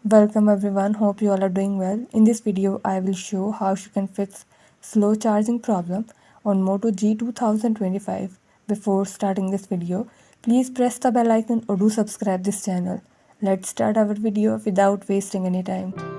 Welcome everyone, hope you all are doing well. In this video, I will show how you can fix slow charging problem on Moto G 2025. Before starting this video, please press the bell icon or do subscribe this channel. Let's start our video without wasting any time.